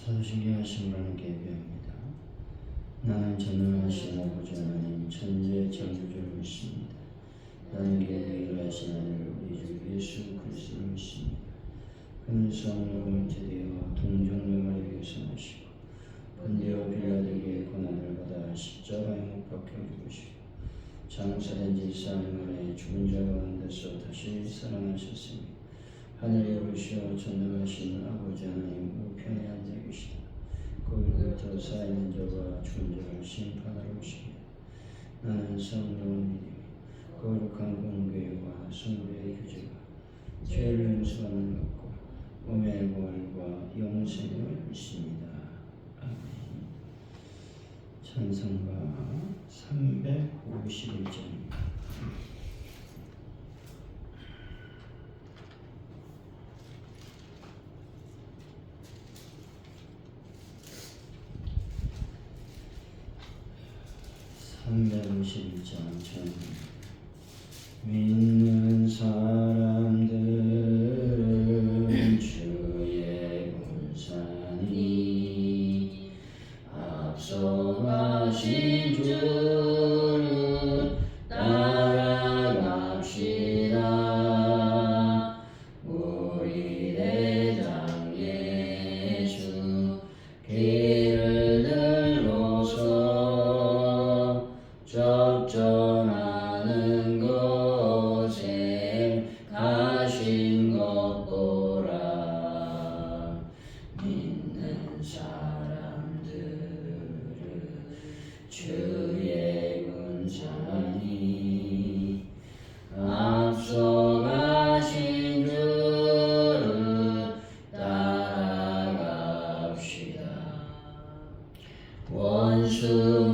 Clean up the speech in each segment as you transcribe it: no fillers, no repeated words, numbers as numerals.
사도신경하신 분께 예배합니다. 나는 전능하신 아버지 하나님 천지의 창조주를 믿습니다. 나는 계획을 하신 아들 우리 주 예수 그리스도를 믿습니다. 그는 성령을 드디어 동정녀를 위해서 나시고 본디오 빌라도에게 고난을 받아 십자가에 못 박혀 죽으시고 장사된 지 4일 만에 죽은 자 가운데서 다시 살아나셨으니 하늘에 오르시어 전능하신 아버지 하나님 우편에 앉아 계시다. 거기로부터 살아있는 자와 죽은 자를 심판하러 오시니 나는 성령을 믿으며 거룩한 공교회와 성도의 교제가 죄를 용서하는 것과 몸의 부활과 영생을 믿습니다. 아멘. 찬송가 351장. 믿는 사람들은 주의 군사니 앞서가신 주를 따라갑시다. 우리 대장 예수 길을 들고서 적전하는 곳에 가신 것 보라. 믿는 사람들은 주의 군사니 앞서가신 주를 따라갑시다. 원수마귀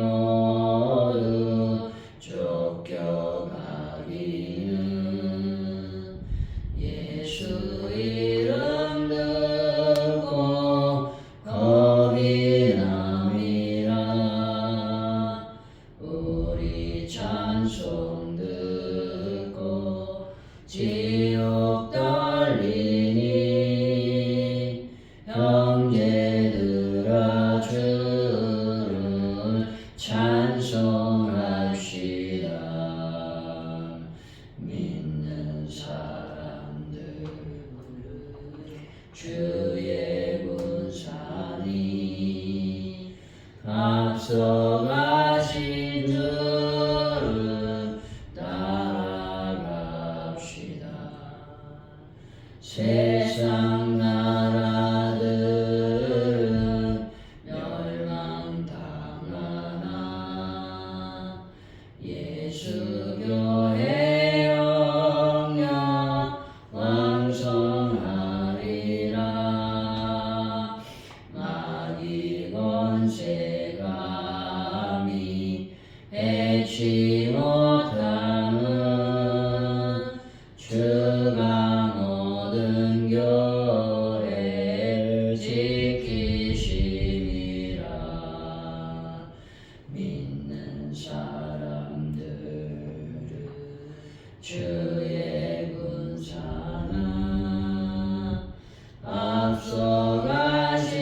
모두 쫓겨가기는 예수 이름 듣고 겁이 남이라. 우리 찬송 듣고 지옥 떨리니 형제들아 주를 찬송합시다. 믿는 사람들은 주의 군사니 앞서가신 주를 따라갑시다. 세상 나라들은 멸망당하나 예수 교회 영영 왕성하리라. 마귀 권세 감히 해치 못하는 주가 모든 교회를 지키심이라. 믿는 사람들은 주의 군사나 앞서가신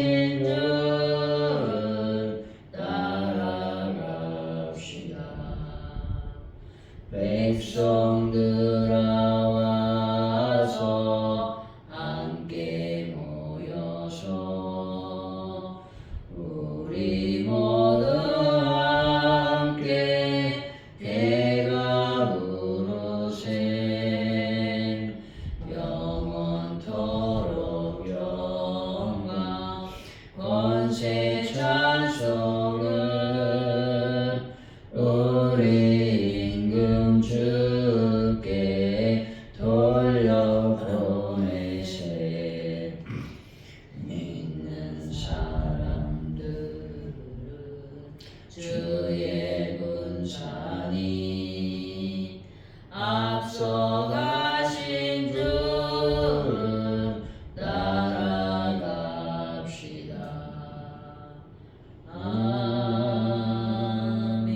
주를 따라갑시다. 백성들아 와서 함께 모여서 우리 모두 함께 대가 부르세. 영원토록 영광 권세 찬송을 우리 임금 주께 돌려보내세. 믿는 사람들은 주의 군사니 앞서가신 주를 따라갑시다. 아멘.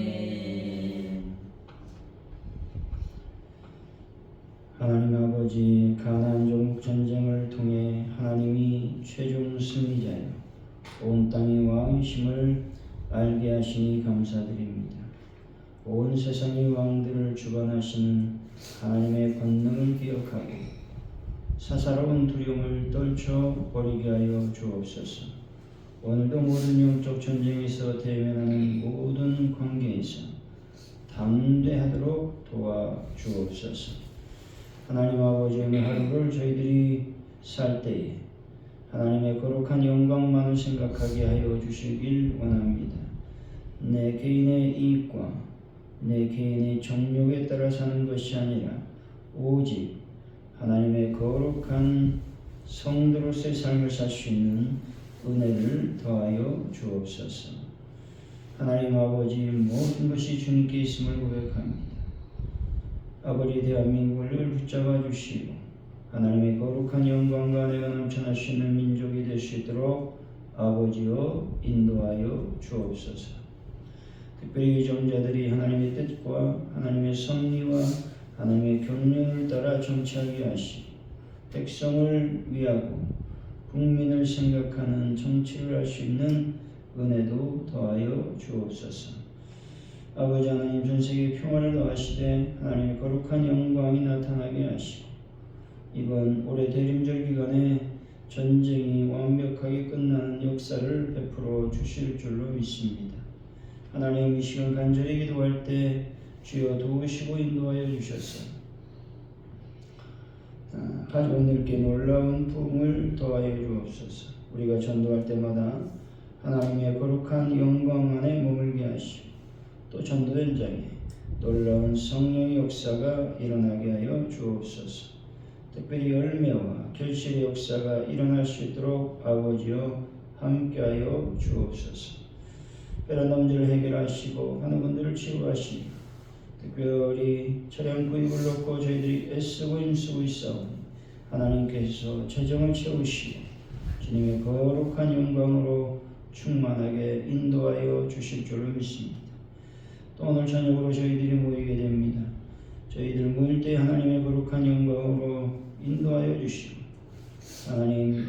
하나님 아버지 아버지, 가나안 종국 전쟁을 통해 하나님이 최종 승리자여 온 땅의 왕이심을 알게 하시니 감사드립니다. 온 세상의 왕들을 주관하시는 하나님의 권능을 기억하고 사사로운 두려움을 떨쳐버리게 하여 주옵소서. 오늘도 모든 영적 전쟁에서 대면하는 모든 관계에서 담대하도록 도와주옵소서. 하나님 아버지, 오늘 하루를 저희들이 살 때에 하나님의 거룩한 영광만을 생각하게 하여 주시길 원합니다. 내 개인의 이익과 내 개인의 정욕에 따라 사는 것이 아니라 오직 하나님의 거룩한 성도로서의 삶을 살 수 있는 은혜를 더하여 주옵소서. 하나님 아버지, 모든 것이 주님께 있음을 고백합니다. 아버지, 대한민국을 붙잡아 주시고 하나님의 거룩한 영광과 은혜가 넘쳐날 수 있는 민족이 될 수 있도록 아버지여 인도하여 주옵소서. 특별히 정자들이 하나님의 뜻과 하나님의 섭리와 하나님의 경륜을 따라 정치하게 하시고 백성을 위하고 국민을 생각하는 정치를 할 수 있는 은혜도 더하여 주옵소서. 아버지 하나님, 전 세계에 평화를 더하시되 하나님의 거룩한 영광이 나타나게 하시고 이번 올해 대림절 기간에 전쟁이 완벽하게 끝나는 역사를 베풀어 주실 줄로 믿습니다. 하나님, 이 시간 간절히 기도할 때 주여 도우시고 인도하여 주셔서 가족들께 놀라운 부흥을 더하여 주옵소서. 우리가 전도할 때마다 하나님의 거룩한 영광 안에 머물게 하시고 또 전도 현장에 놀라운 성령의 역사가 일어나게 하여 주옵소서. 특별히 열매와 결실의 역사가 일어날 수 있도록 아버지여 함께하여 주옵소서. 베란다 문제를 해결하시고 하는 분들을 치유하시고 특별히 차량 구입을 놓고 저희들이 애쓰고 힘쓰고 있사오니 하나님께서 재정을 채우시고 주님의 거룩한 영광으로 충만하게 인도하여 주실 줄을 믿습니다. 또 오늘 저녁으로 저희들이 모이게 됩니다. 저희들 모일 때 하나님의 거룩한 영광으로 인도하여 주시고 하나님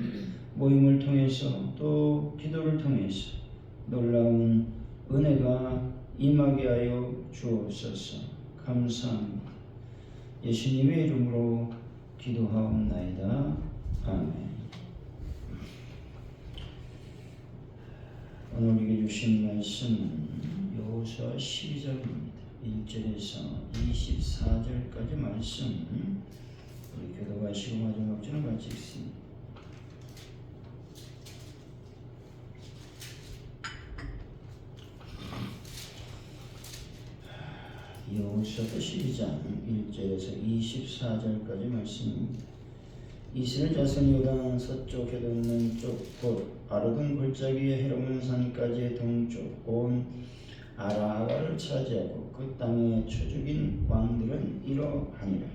모임을 통해서 또 기도를 통해서 놀라운 은혜가 임하게 하여 주옵소서. 감사합니다. 예수님의 이름으로 기도하옵나이다. 아멘. 오늘 우리에게 주신 말씀은 여호수아 12장입니다. 1절에서 24절까지 말씀 우리 교도하시고 마지막 절을 같이 읽습니다. 여호수아 12장 1절에서 24절까지 말씀입니다. 이스라엘 자손 요단 서쪽 해도 있는 쪽 곧 아르돈 골짜기의 헤르몬 산까지의 동쪽 온 아라하가를 차지하고 그 땅의 초죽인 왕들은 이러하니라.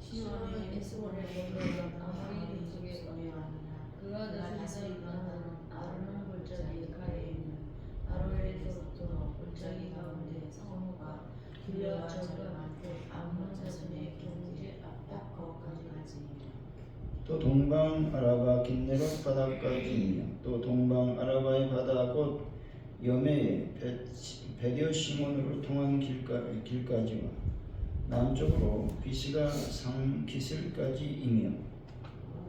시온의 에스본의 원로가 아모리 민족의 거여하니라. 그가 다시 일어나는 아르논 골짜기 가에 있는 아로엘에서부터 골짜기 가운데 성읍과 길르앗 저가 곧 암몬 자손의 경제 압박거까지 가지. 또 동방 아라바 긴네롯 바다까지이며 또 동방 아라바의 바다 곧 여메의 베디어 시몬으로 통한 길까지와 남쪽으로 비스가 상기슬까지이며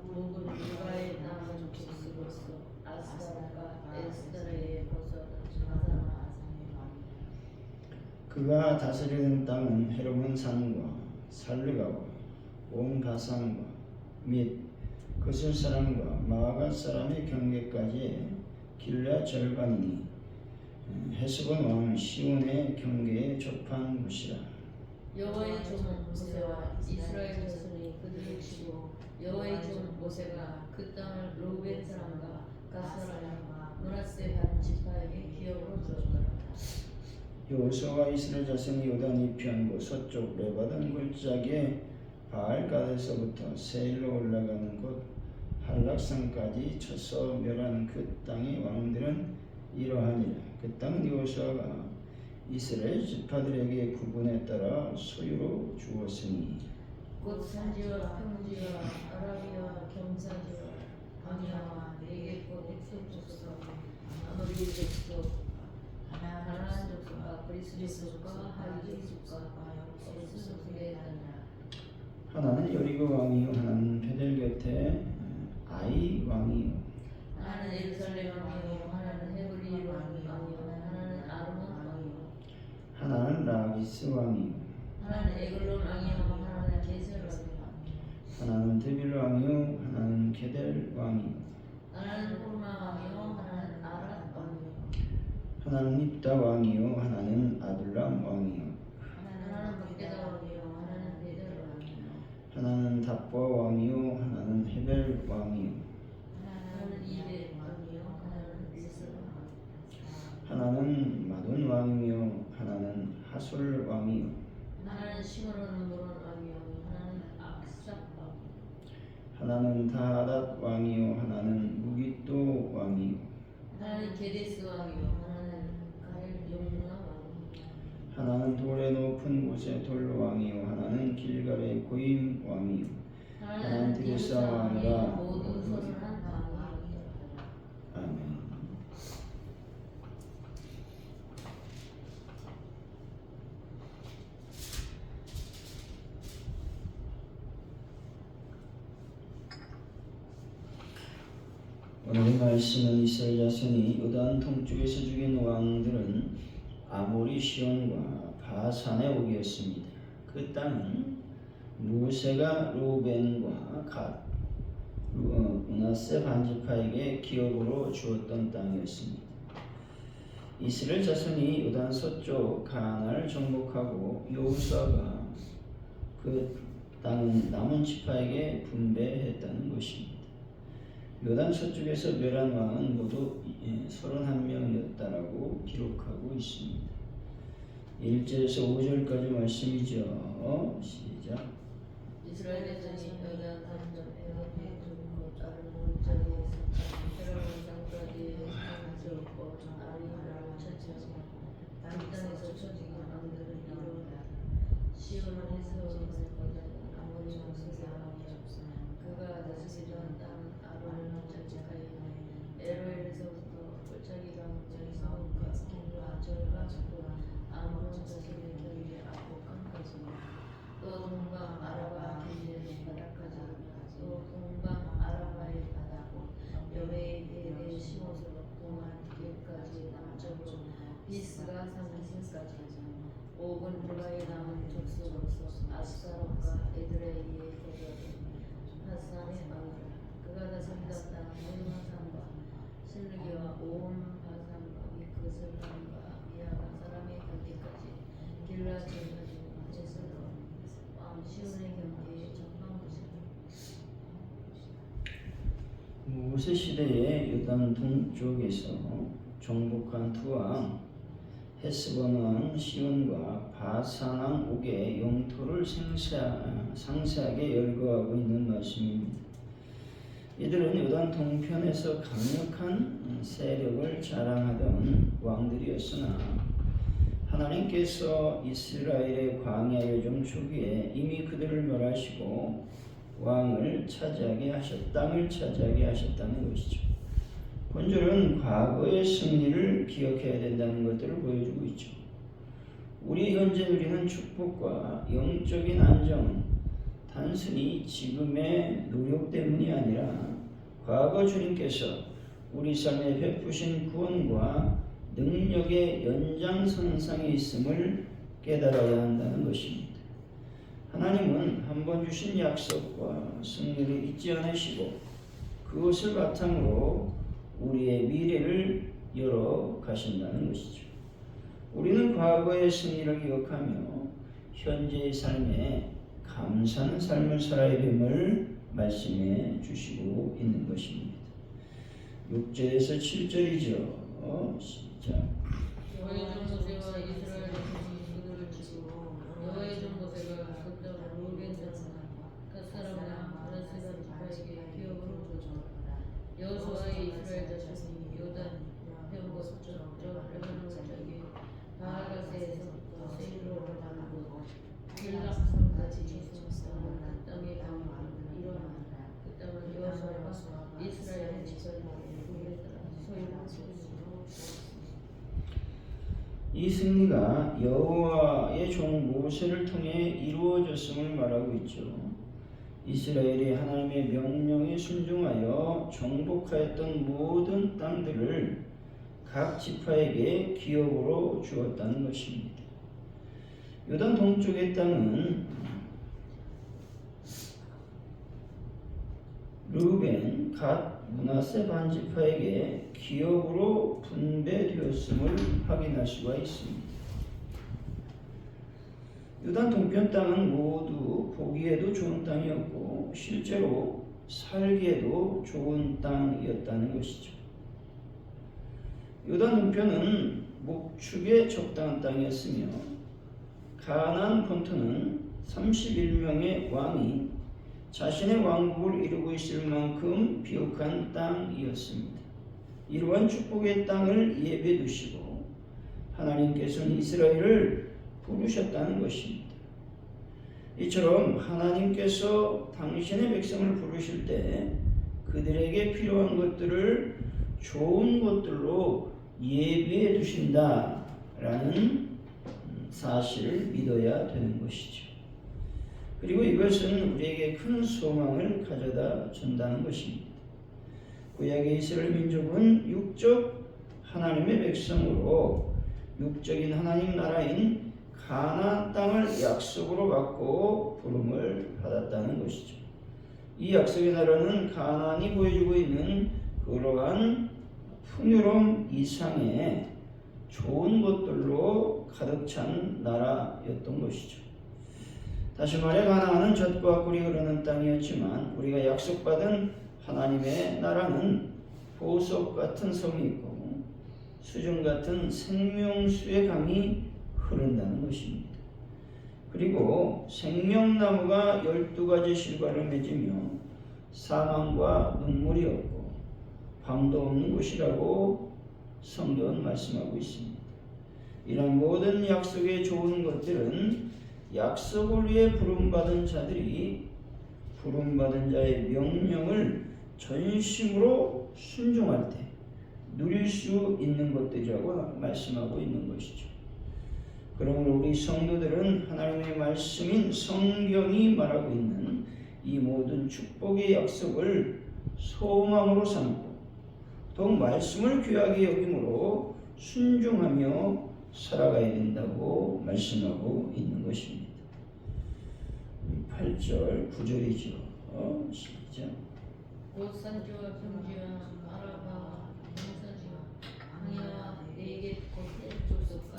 모든 유다의 남은 족속으로서 아스달과 에스드레의 보석 마사나 아산의 왕이라. 그가 다스리는 땅은 헤르몬 산과 살르가와 온 바산과 및 그슬 사람과 마아가 사람의 경계까지의 길라 절반이니 헤스본 왕 시온의 경계에 접한 곳이라. 여호와의 종 모세와 이스라엘 자손이 그들을 치고 여호와의 종 모세가 그 땅을 루벤 사람과 갓 사람과 므낫세 반 지파에게 기업으로 주었더라. 여호수아와 이스라엘 자손이 요단 이편 서쪽 레바논 골짜기에 바알갓에서부터 세일로 올라가는 곳 한락산까지 쳐서 멸한 그 땅의 왕들은 이러하니라. 그 땅은 여호수아가 이스라엘 지파들에게 구분에 따라 소유로 주었으니 곧 산지와 평지와 아라비아 경사지와 강야와 네게 곧 엑소프 족속 아모리 족속 가나안 족속과 그리스 족속과 하위 족속과 에스 족속에 있느니라. 하나는 여리고 왕이요 하나는 베델 곁에 아이 왕이요 하나는 예루살렘 왕이요 하나는 헤브리 왕이요 하나는 아르몬 왕이요 하나는 라기스 왕이요 하나는 에글론 왕이요 하나는 게셀 왕이요 하나는 드빌 왕이요 하나는 게델 왕이요 하나는 호르마 왕이요 하나는 아랏 왕이요 하나는 입다 왕이요 하나는 아둘람 왕이요 하나는 박게다 왕이요 하나는 베델 왕이요 하나는 답과 왕이요 하나는 헤벨 왕이요 하나는 이베 왕이요 하나는 리스 왕이요 하나는 마돈 왕이요 하나는 하솔 왕이요 하나는 시므론 모론 왕이요 하나는 악삭 왕이요 하나는 다하닷 왕이요 하나는 무기또 왕이요 하나는 게데스 왕이요 하나는 가엘 용나 왕이요 하나는 돌의 높은 곳의 돌 왕이요 하나는 길갈의 고임 왕이요 하나는 드레사 왕이라 모두 31 왕이요. 아멘. 오늘의 말씀은 이스라엘 자손이 요단 동쪽에서 죽인 왕들은 아모리 시온과 바산의 옥이었습니다. 그 땅은 모세가 루벤과 갓, 므낫세 반지파에게 기업으로 주었던 땅이었습니다. 이스라엘 자손이 요단 서쪽 가나안을 정복하고 여호수아가 그 땅 남은 지파에게 분배했다는 것입니다. 요단 서쪽에서 멸한 왕은 모두 31명이었다라고 기록하고 있습니다. 1절에서 5절까지 말씀이죠. 시작. 이스라엘 자손이 여단 남쪽 에롯의 두고 다른 문자리에서 헤롯 땅까지 세웠고 아리라를 처치하고 그 땅에서 쳐진 왕들을 이루었다. 시온에서 아모리 왕세자 그가 다스리던 땅 아론을 정착하여 에로엘에서부터 골짜기가 문자리사옥과 길과 절과 아모론 자손의 경계 아보강까지 또 동방 아라바 길리의 바다까지 또 동방 아라바의 바다 여호와의 배에 심어서 동안 길까지 남쪽으로 비스가 상승까지 5분 불가에 남은 족속으로서 아스타롯과 에드레이의 대적인 하산의 왕이라. 그가 다스리던 땅 모유마산과 실르기와 온 바산과 미크슬람과 미아가 사람의 경계까지 길라절까지 제슬론 왕 시온의 경계에 적한 곳이라. 모세 시대에 요단 동쪽에서 정복한 두 왕 헤스본 왕 시온과 바산 왕 옥의 영토를 상세하게 열거하고 있는 말씀입니다. 이들은 요단 동편에서 강력한 세력을 자랑하던 왕들이었으나 하나님께서 이스라엘의 광야 여정 초기에 이미 그들을 멸하시고 땅을 차지하게 하셨다는 것이죠. 본절은 과거의 승리를 기억해야 된다는 것들을 보여주고 있죠. 우리 현재 누리는 축복과 영적인 안정은 단순히 지금의 노력 때문이 아니라 과거 주님께서 우리 삶에 베푸신 구원과 능력의 연장선상에 있음을 깨달아야 한다는 것입니다. 하나님은 한 번 주신 약속과 승리를 잊지 않으시고 그것을 바탕으로 우리의 미래를 열어 가신다는 것이죠. 우리는 과거의 승리를 기억하며 현재의 삶에 감사하는 삶을 살아야 됨을 말씀해 주시고 있는 것입니다. 6절에서 7절이죠. 시작. 여호와의 종 모세와 이스라엘 자손이 그들을 치고 여호와의 종 모세가 그 땅을 루벤 자손과 갓 사람과 므낫세 지파에게 기업으로 줬다. 여호수아의 이스라엘 자손이 요단 편고 서쪽 레바논 저기 바알가세에서부터 세일로 올라가는 곳 길락산까지 지속했다. 이 승리가 여호와의 종 모세를 통해 이루어졌음을 말하고 있죠. 이스라엘이 하나님의 명령에 순종하여 정복하였던 모든 땅들을 각 지파에게 기업으로 주었다는 것입니다. 요단 동쪽의 땅은 르우벤, 갓, 므낫세 반지파에게 기업으로 분배되었음을 확인할 수가 있습니다. 요단 동편 땅은 모두 보기에도 좋은 땅이었고 실제로 살기에도 좋은 땅이었다는 것이죠. 요단 동편은 목축에 적당한 땅이었으며 가나안 본토는 31명의 왕이 자신의 왕국을 이루고 있을 만큼 비옥한 땅이었습니다. 이러한 축복의 땅을 예비해 두시고 하나님께서는 이스라엘을 부르셨다는 것입니다. 이처럼 하나님께서 당신의 백성을 부르실 때 그들에게 필요한 것들을 좋은 것들로 예비해 두신다라는 사실을 믿어야 되는 것이죠. 그리고 이것은 우리에게 큰 소망을 가져다 준다는 것입니다. 구약의 이스라엘 민족은 육적 하나님의 백성으로 육적인 하나님 나라인 가나안 땅을 약속으로 받고 부름을 받았다는 것이죠. 이 약속의 나라는 가나안이 보여주고 있는 그러한 풍요로움 이상의 좋은 것들로 가득 찬 나라였던 것이죠. 다시 말해 가나안은 젖과 꿀이 흐르는 땅이었지만 우리가 약속받은 하나님의 나라는 보석 같은 성이 있고 수정 같은 생명수의 강이 흐른다는 것입니다. 그리고 생명나무가 12가지 실과를 맺으며 사망과 눈물이 없고 밤도 없는 곳이라고 성경은 말씀하고 있습니다. 이런 모든 약속의 좋은 것들은 약속을 위해 부름받은 자들이 부름받은 자의 명령을 전심으로 순종할 때 누릴 수 있는 것들이라고 말씀하고 있는 것이죠. 그러므로 우리 성도들은 하나님의 말씀인 성경이 말하고 있는 이 모든 축복의 약속을 소망으로 삼고 더욱 말씀을 귀하게 여김으로 순종하며 살아가야 된다고 말씀하고 있는 것입니다. 8절 9절이죠. 시작. 산지와 평지와 아라바 동산지와 항해와 네겝 겉의 족속과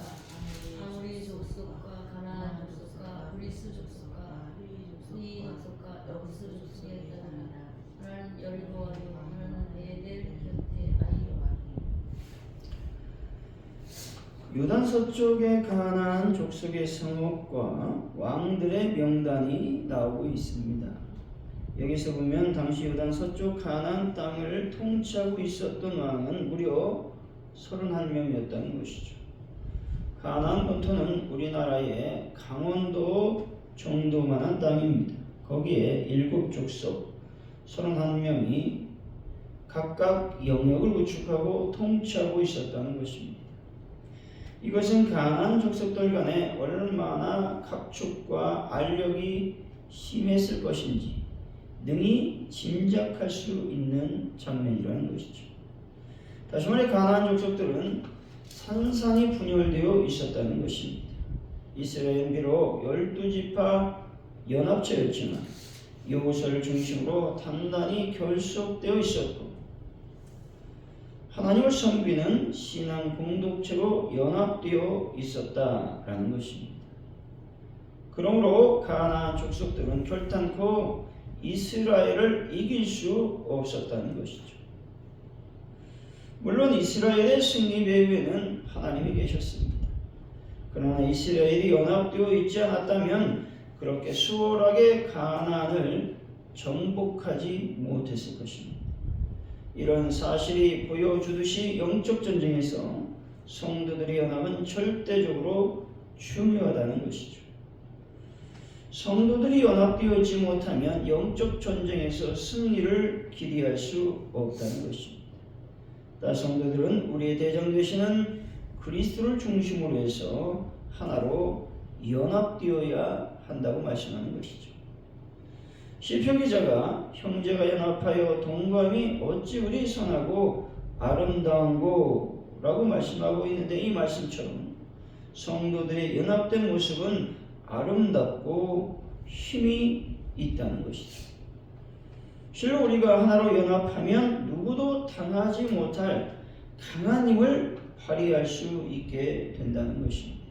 아모리 족속과 가나안 족속과 브리스 족속과 후이 족속과 여부스 족속에 따라 하나는 여리고와로 하나는 에델 곁에 아이와 요단 서쪽의 가나안 족속의 성읍과 왕들의 명단이 나오고 있습니다. 여기서 보면 당시 요단 서쪽 가나안 땅을 통치하고 있었던 왕은 무려 31명이었다는 것이죠. 가나안 본토는 우리나라의 강원도 정도만한 땅입니다. 거기에 7족속 31명이 각각 영역을 구축하고 통치하고 있었다는 것입니다. 이것은 가나안 족속들 간에 얼마나 각축과 알력이 심했을 것인지 능히 짐작할 수 있는 장면이라는 것이죠. 다시 말해 가나안 족속들은 산산이 분열되어 있었다는 것입니다. 이스라엘은 비록 12지파 연합체였지만 여호수아를 중심으로 단단히 결속되어 있었고 하나님을 섬기는 신앙 공동체로 연합되어 있었다라는 것입니다. 그러므로 가나안 족속들은 결단코 이스라엘을 이길 수 없었다는 것이죠. 물론 이스라엘의 승리 배후에는 하나님이 계셨습니다. 그러나 이스라엘이 연합되어 있지 않았다면 그렇게 수월하게 가나안을 정복하지 못했을 것입니다. 이런 사실이 보여주듯이 영적 전쟁에서 성도들의 연합은 절대적으로 중요하다는 것이죠. 성도들이 연합되어 있지 못하면 영적 전쟁에서 승리를 기대할 수 없다는 것입니다. 성도들은 우리의 대장 되시는 그리스도를 중심으로 해서 하나로 연합되어야 한다고 말씀하는 것이죠. 시편 기자가 형제가 연합하여 동감이 어찌 그리 선하고 아름다운고 라고 말씀하고 있는데, 이 말씀처럼 성도들의 연합된 모습은 아름답고 힘이 있다는 것이죠. 실로 우리가 하나로 연합하면 누구도 당하지 못할 강한 힘을 발휘할 수 있게 된다는 것입니다.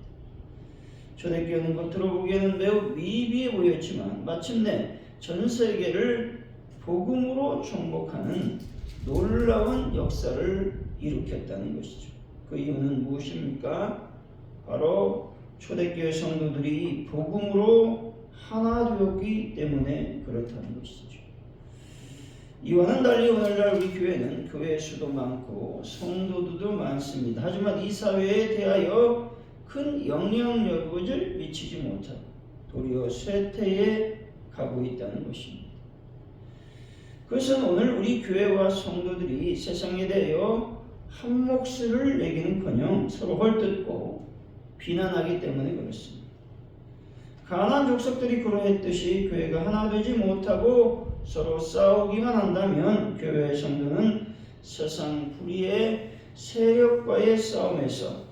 초대교회는 겉으로 보기에는 매우 미비해 보였지만 마침내 전 세계를 복음으로 정복하는 놀라운 역사를 일으켰다는 것이죠. 그 이유는 무엇입니까? 바로 초대교회 성도들이 복음으로 하나 되었기 때문에 그렇다는 것이죠. 이와는 달리 오늘날 우리 교회는 교회 수도 많고 성도들도 많습니다. 하지만 이 사회에 대하여 큰 영향력을 미치지 못하고 도리어 쇠퇴해 가고 있다는 것입니다. 그것은 오늘 우리 교회와 성도들이 세상에 대하여 한 몫을 내기는커녕 서로 헐뜯고 비난하기 때문에 그렇습니다. 가나안 족속들이 그러했듯이 교회가 하나 되지 못하고 서로 싸우기만 한다면 교회의 성도는 세상 불의의 세력과의 싸움에서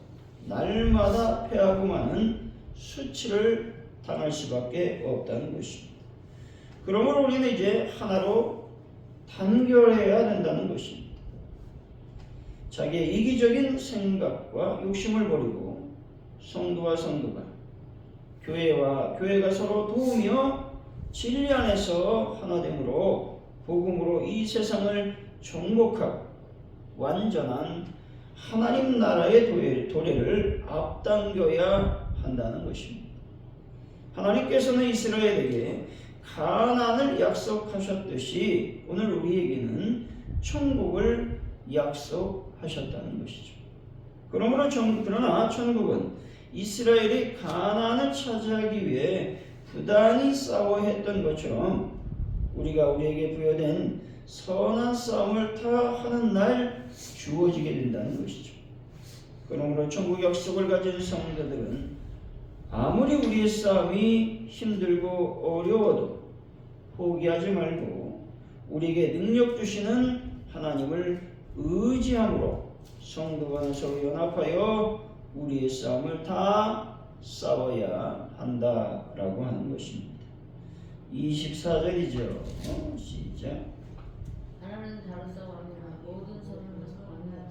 날마다 패하고 마는 수치를 당할 수밖에 없다는 것입니다. 그러므로 우리는 이제 하나로 단결해야 된다는 것입니다. 자기의 이기적인 생각과 욕심을 버리고 성도와 성도가 교회가 서로 도우며 진리 안에서 하나됨으로 복음으로 이 세상을 정복하고 완전한 하나님 나라의 도래를 앞당겨야 한다는 것입니다. 하나님께서는 이스라엘에게 가나안을 약속하셨듯이 오늘 우리에게는 천국을 약속하셨다는 것이죠. 그러나 천국은 이스라엘이 가나안을 차지하기 위해 부단히 싸워야 했던 것처럼 우리에게 부여된 선한 싸움을 다 하는 날 주어지게 된다는 것이죠. 그러므로 천국 약속을 가진 성도들은 아무리 우리의 싸움이 힘들고 어려워도 포기하지 말고 우리에게 능력 주시는 하나님을 의지함으로 성도가 서로 연합하여 우리의 싸움을 다 싸워야 한다라고 하는 것입니다. 24절이죠. 시작. 하나는 다른 싸움이나 모든 서로는 싸움이나.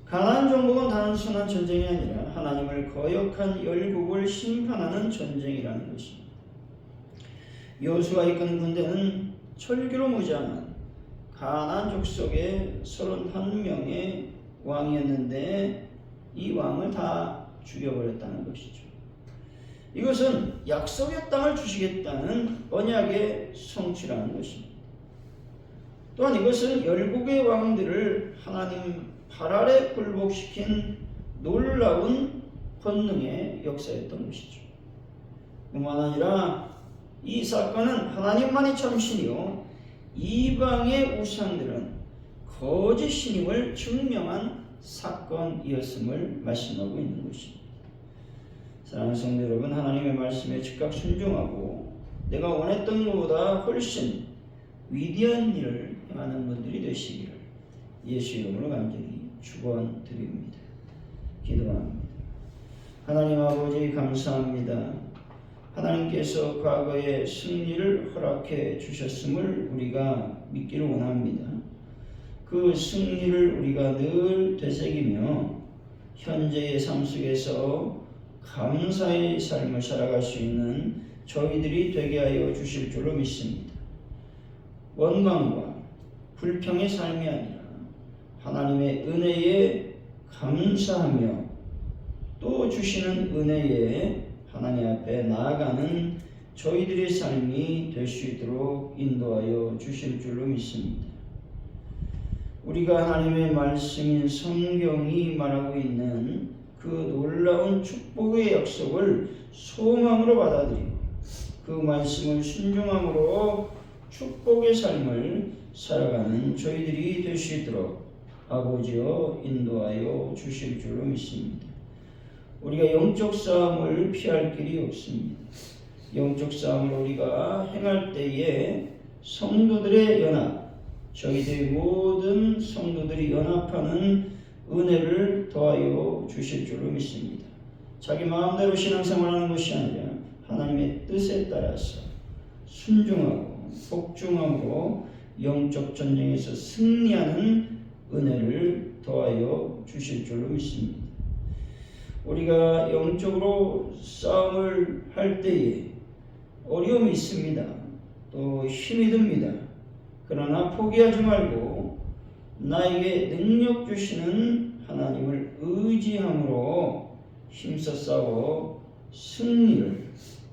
가나안 정복은 단순한 전쟁이 아니라 하나님을 거역한 열국을 심판하는 전쟁이라는 것입니다. 여호수아 이끄는 군대는 철기로 무장한 가나안 족속의 31명의 왕이었는데 이 왕을 다 죽여버렸다는 것이죠. 이것은 약속의 땅을 주시겠다는 언약의 성취라는 것입니다. 또한 이것은 열국의 왕들을 하나님 발 아래 굴복시킨 놀라운 권능의 역사였던 것이죠. 뿐만 아니라 이 사건은 하나님만이 참 신이요 이방의 우상들은 거짓 신임을 증명한 사건이었음을 말씀하고 있는 것입니다. 사랑하는 성도 여러분, 하나님의 말씀에 즉각 순종하고 내가 원했던 것보다 훨씬 위대한 일을 행하는 분들이 되시기를 예수 이름으로 간절히 축원드립니다. 기도합니다. 하나님 아버지 감사합니다. 하나님께서 과거에 승리를 허락해 주셨음을 우리가 믿기를 원합니다. 그 승리를 우리가 늘 되새기며 현재의 삶 속에서 감사의 삶을 살아갈 수 있는 저희들이 되게 하여 주실 줄로 믿습니다. 원망과 불평의 삶이 아니라 하나님의 은혜에 감사하며 또 주시는 은혜에 하나님 앞에 나아가는 저희들의 삶이 될 수 있도록 인도하여 주실 줄로 믿습니다. 우리가 하나님의 말씀인 성경이 말하고 있는 그 놀라운 축복의 약속을 소망으로 받아들이고 그 말씀을 순종함으로 축복의 삶을 살아가는 저희들이 될 수 있도록 아버지여 인도하여 주실 줄로 믿습니다. 우리가 영적 싸움을 피할 길이 없습니다. 영적 싸움을 우리가 행할 때에 성도들의 연합, 저희들 모든 성도들이 연합하는 은혜를 더하여 주실 줄로 믿습니다. 자기 마음대로 신앙생활하는 것이 아니라 하나님의 뜻에 따라서 순종하고 복종함으로 영적 전쟁에서 승리하는 은혜를 더하여 주실 줄로 믿습니다. 우리가 영적으로 싸움을 할 때에 어려움이 있습니다. 또 힘이 듭니다. 그러나 포기하지 말고 나에게 능력 주시는 하나님을 의지함으로 힘써 싸워 승리를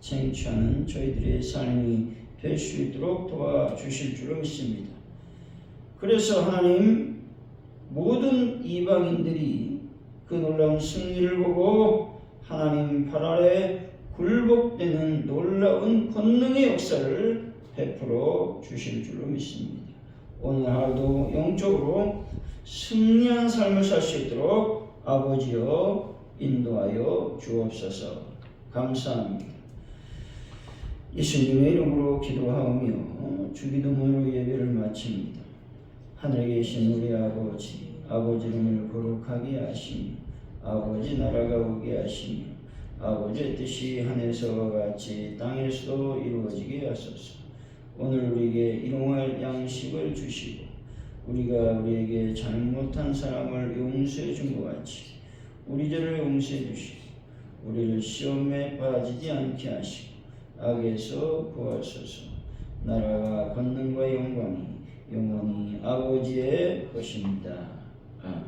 쟁취하는 저희들의 삶이 될 수 있도록 도와주실 줄로 믿습니다. 그래서 하나님 모든 이방인들이 그 놀라운 승리를 보고 하나님 발 아래 굴복되는 놀라운 권능의 역사를 베풀어 주실 줄로 믿습니다. 오늘 하루도 영적으로 승리한 삶을 살 수 있도록 아버지여 인도하여 주옵소서. 감사합니다. 예수님의 이름으로 기도하오며 주기도문으로 예배를 마칩니다. 하늘에 계신 우리 아버지, 아버지 이름을 거룩하게 하시며 아버지 나라가 오게 하시며 아버지의 뜻이 하늘에서와 같이 땅에서도 이루어지게 하소서. 오늘 우리에게 일용할 양식을 주시고 우리가 우리에게 잘못한 사람을 용서해 준 것 같이 우리 죄를 용서해 주시고 우리를 시험에 빠지지 않게 하시고 악에서 구하소서. 나라와 권능과 영광이 영원히 아버지의 것입니다. 아멘.